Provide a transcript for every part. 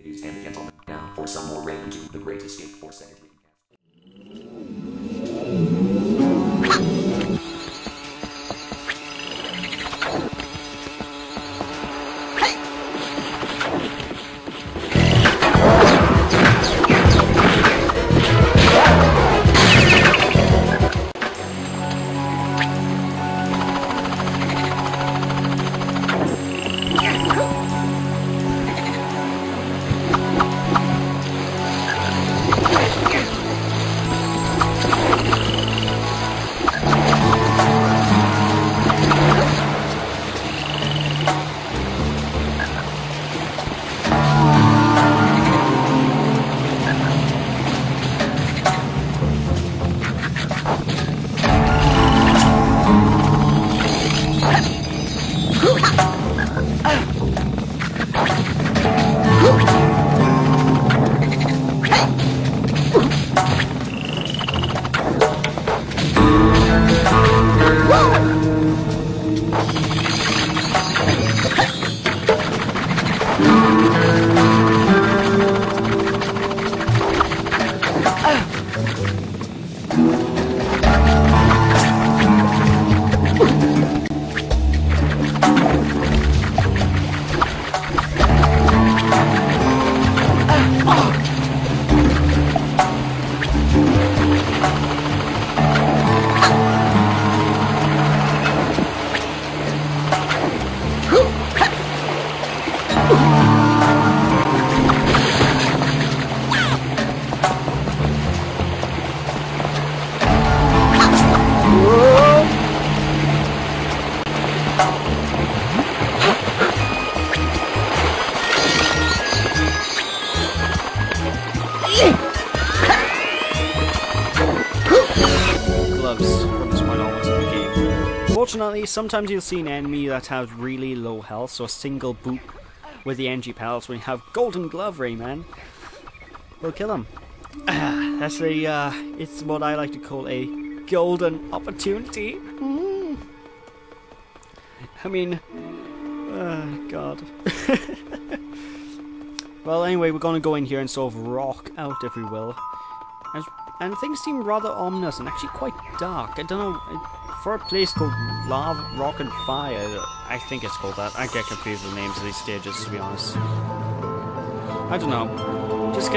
Ladies and gentlemen, now for some more Rayman 2, The Great Escape for Sega Dreamcast. Unfortunately, sometimes you'll see an enemy that has really low health, so a single boop with the NG pals when you have Golden Glove Rayman will kill him. That's it's what I like to call a golden opportunity. I mean, God. Well, anyway, we're going to go in here and sort of rock out, if we will. And things seem rather ominous and actually quite dark. I don't know, for a place called Lava, Rock and Fire, I think it's called that. I get confused with the names of these stages, to be honest. I don't know. Just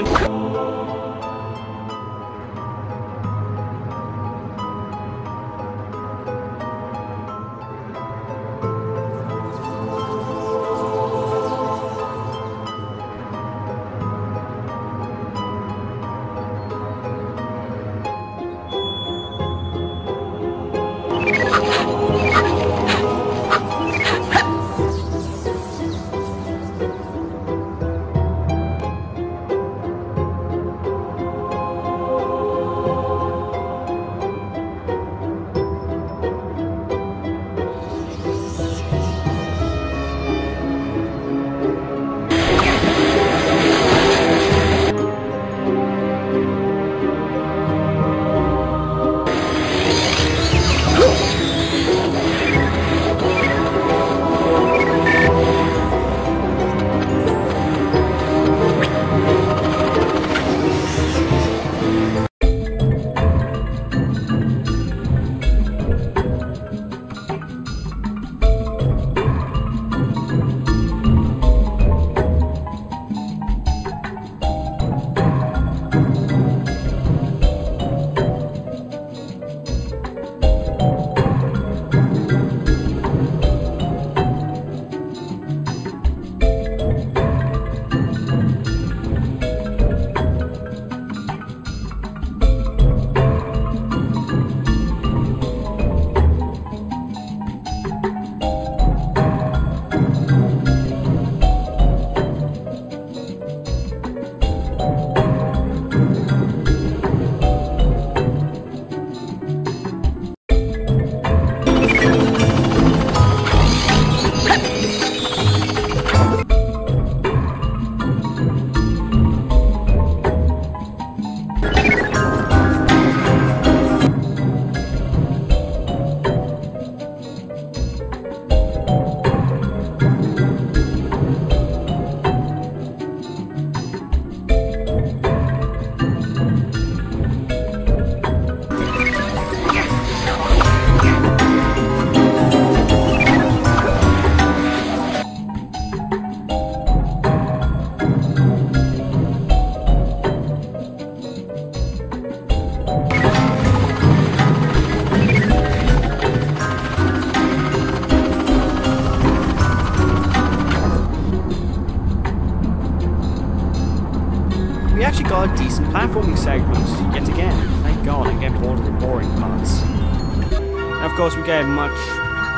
we actually got a decent platforming segment yet again. Thank God, I get bored of the boring parts. And of course we get much,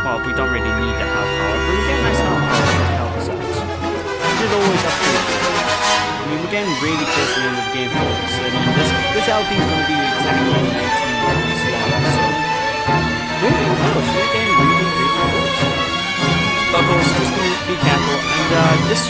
well, we don't really need the health power, but we get a nice health power to help us out. Which is always up to you. I mean, we're getting really close to the end of the game, folks. I mean, this LP is going to be exactly 19 minutes long, so we're getting close. We're getting really, really close. But of course, just be careful, and this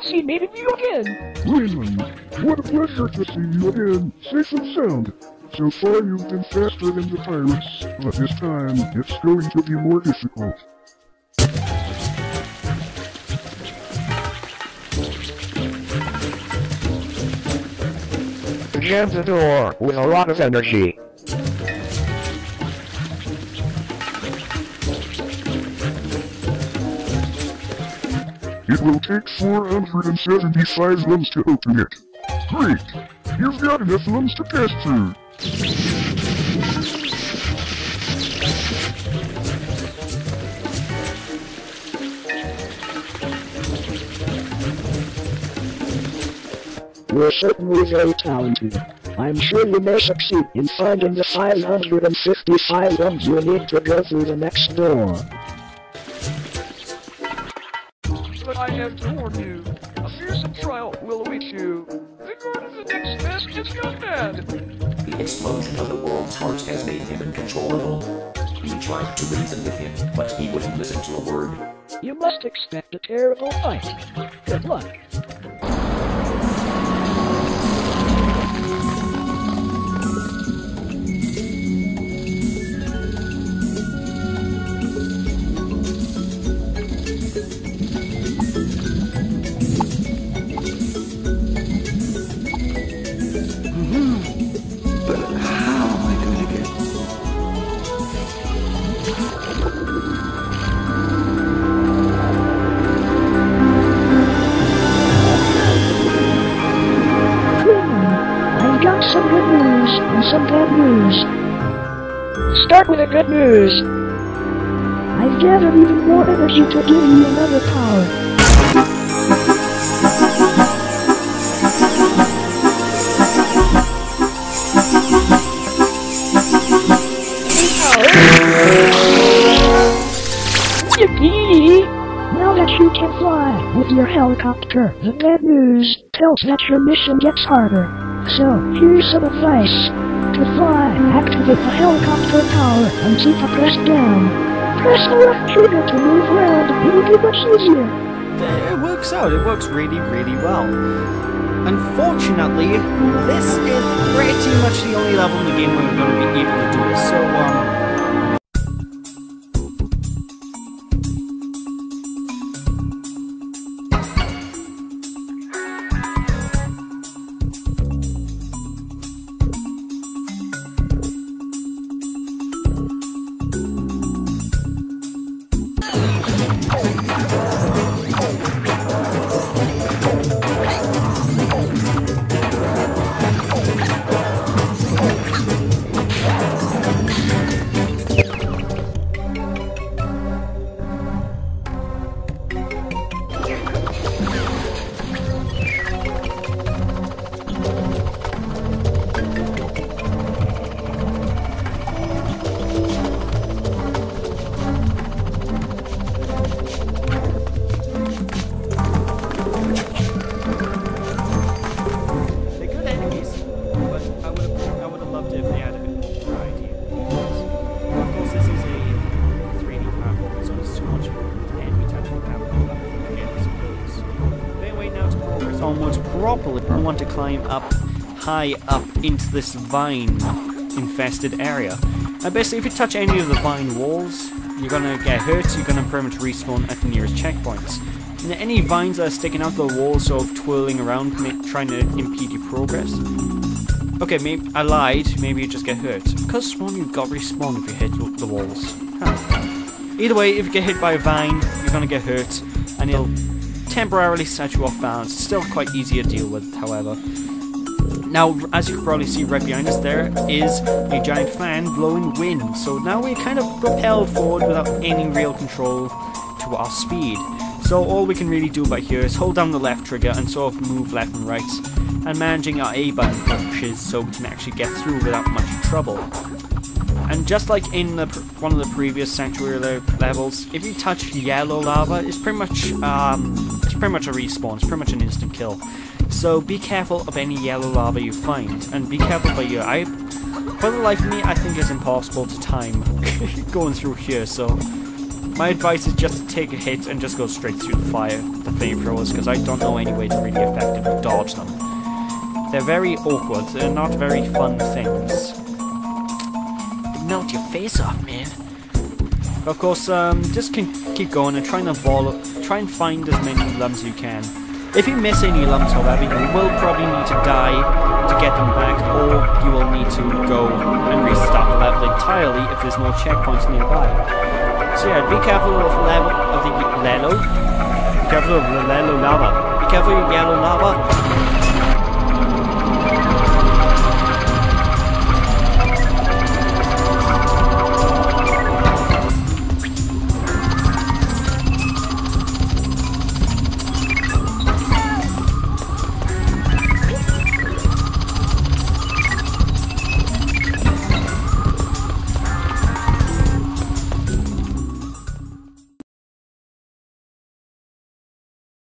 Fancy meeting you again! Rayman, what a pleasure to see you again. Say some sound. So far you've been faster than the pirates, but this time it's going to be more difficult. Jam the door with a lot of energy. It will take 475 lungs to open it. Great! You've got enough lungs to pass through. You're certainly very talented. I'm sure you may succeed in finding the 555 lungs you need to go through the next door. But I have to warn you. A fearsome trial will await you. Regard the next best young man. The explosion of the world's heart has made him uncontrollable. We tried to reason with him, but he wouldn't listen to a word. You must expect a terrible fight. Good luck. Some good news and some bad news. Start with the good news. I've gathered even more energy to give you another power. Yippee! Now that you can fly with your helicopter, the bad news tells that your mission gets harder. So, here's some advice. To fly, activate the helicopter power and keep it pressed down. Press the left trigger to move around, it'll be much easier. It works out, it works really, really well. Unfortunately, this is pretty much the only level in the game where we're going to be able to do this, so, onwards properly, I want to climb up, high up into this vine-infested area. And basically, if you touch any of the vine walls, you're gonna get hurt, you're gonna pretty much respawn at the nearest checkpoints. And any vines that are sticking out the walls, sort of twirling around, trying to impede your progress. Okay, maybe I lied, maybe you just get hurt. Because Swan, you got respawn if you hit the walls. Huh. Either way, if you get hit by a vine, you're gonna get hurt, and it'll temporarily set you off balance. It's still quite easy to deal with, however. Now, as you can probably see right behind us, there is a giant fan blowing wind. So now we're kind of propelled forward without any real control to our speed. So all we can really do about here is hold down the left trigger and sort of move left and right, and managing our A button pushes so we can actually get through without much trouble. And just like in one of the previous Sanctuary levels, if you touch yellow lava, it's pretty much a respawn. It's pretty much an instant kill. So be careful of any yellow lava you find, and be careful by your. For the life of me, I think it's impossible to time going through here. So my advice is just to take a hit and just go straight through the flamethrowers, because I don't know any way to really effectively dodge them. They're very awkward. They're not very fun things. Melt your face off, man. But of course, just keep going and try and find as many lumps as you can. If you miss any lumps, however, you will probably need to die to get them back, or you will need to go and restart the level entirely if there's no checkpoints nearby. So yeah, be careful of the yellow. Be careful of the yellow lava. Be careful of your yellow lava.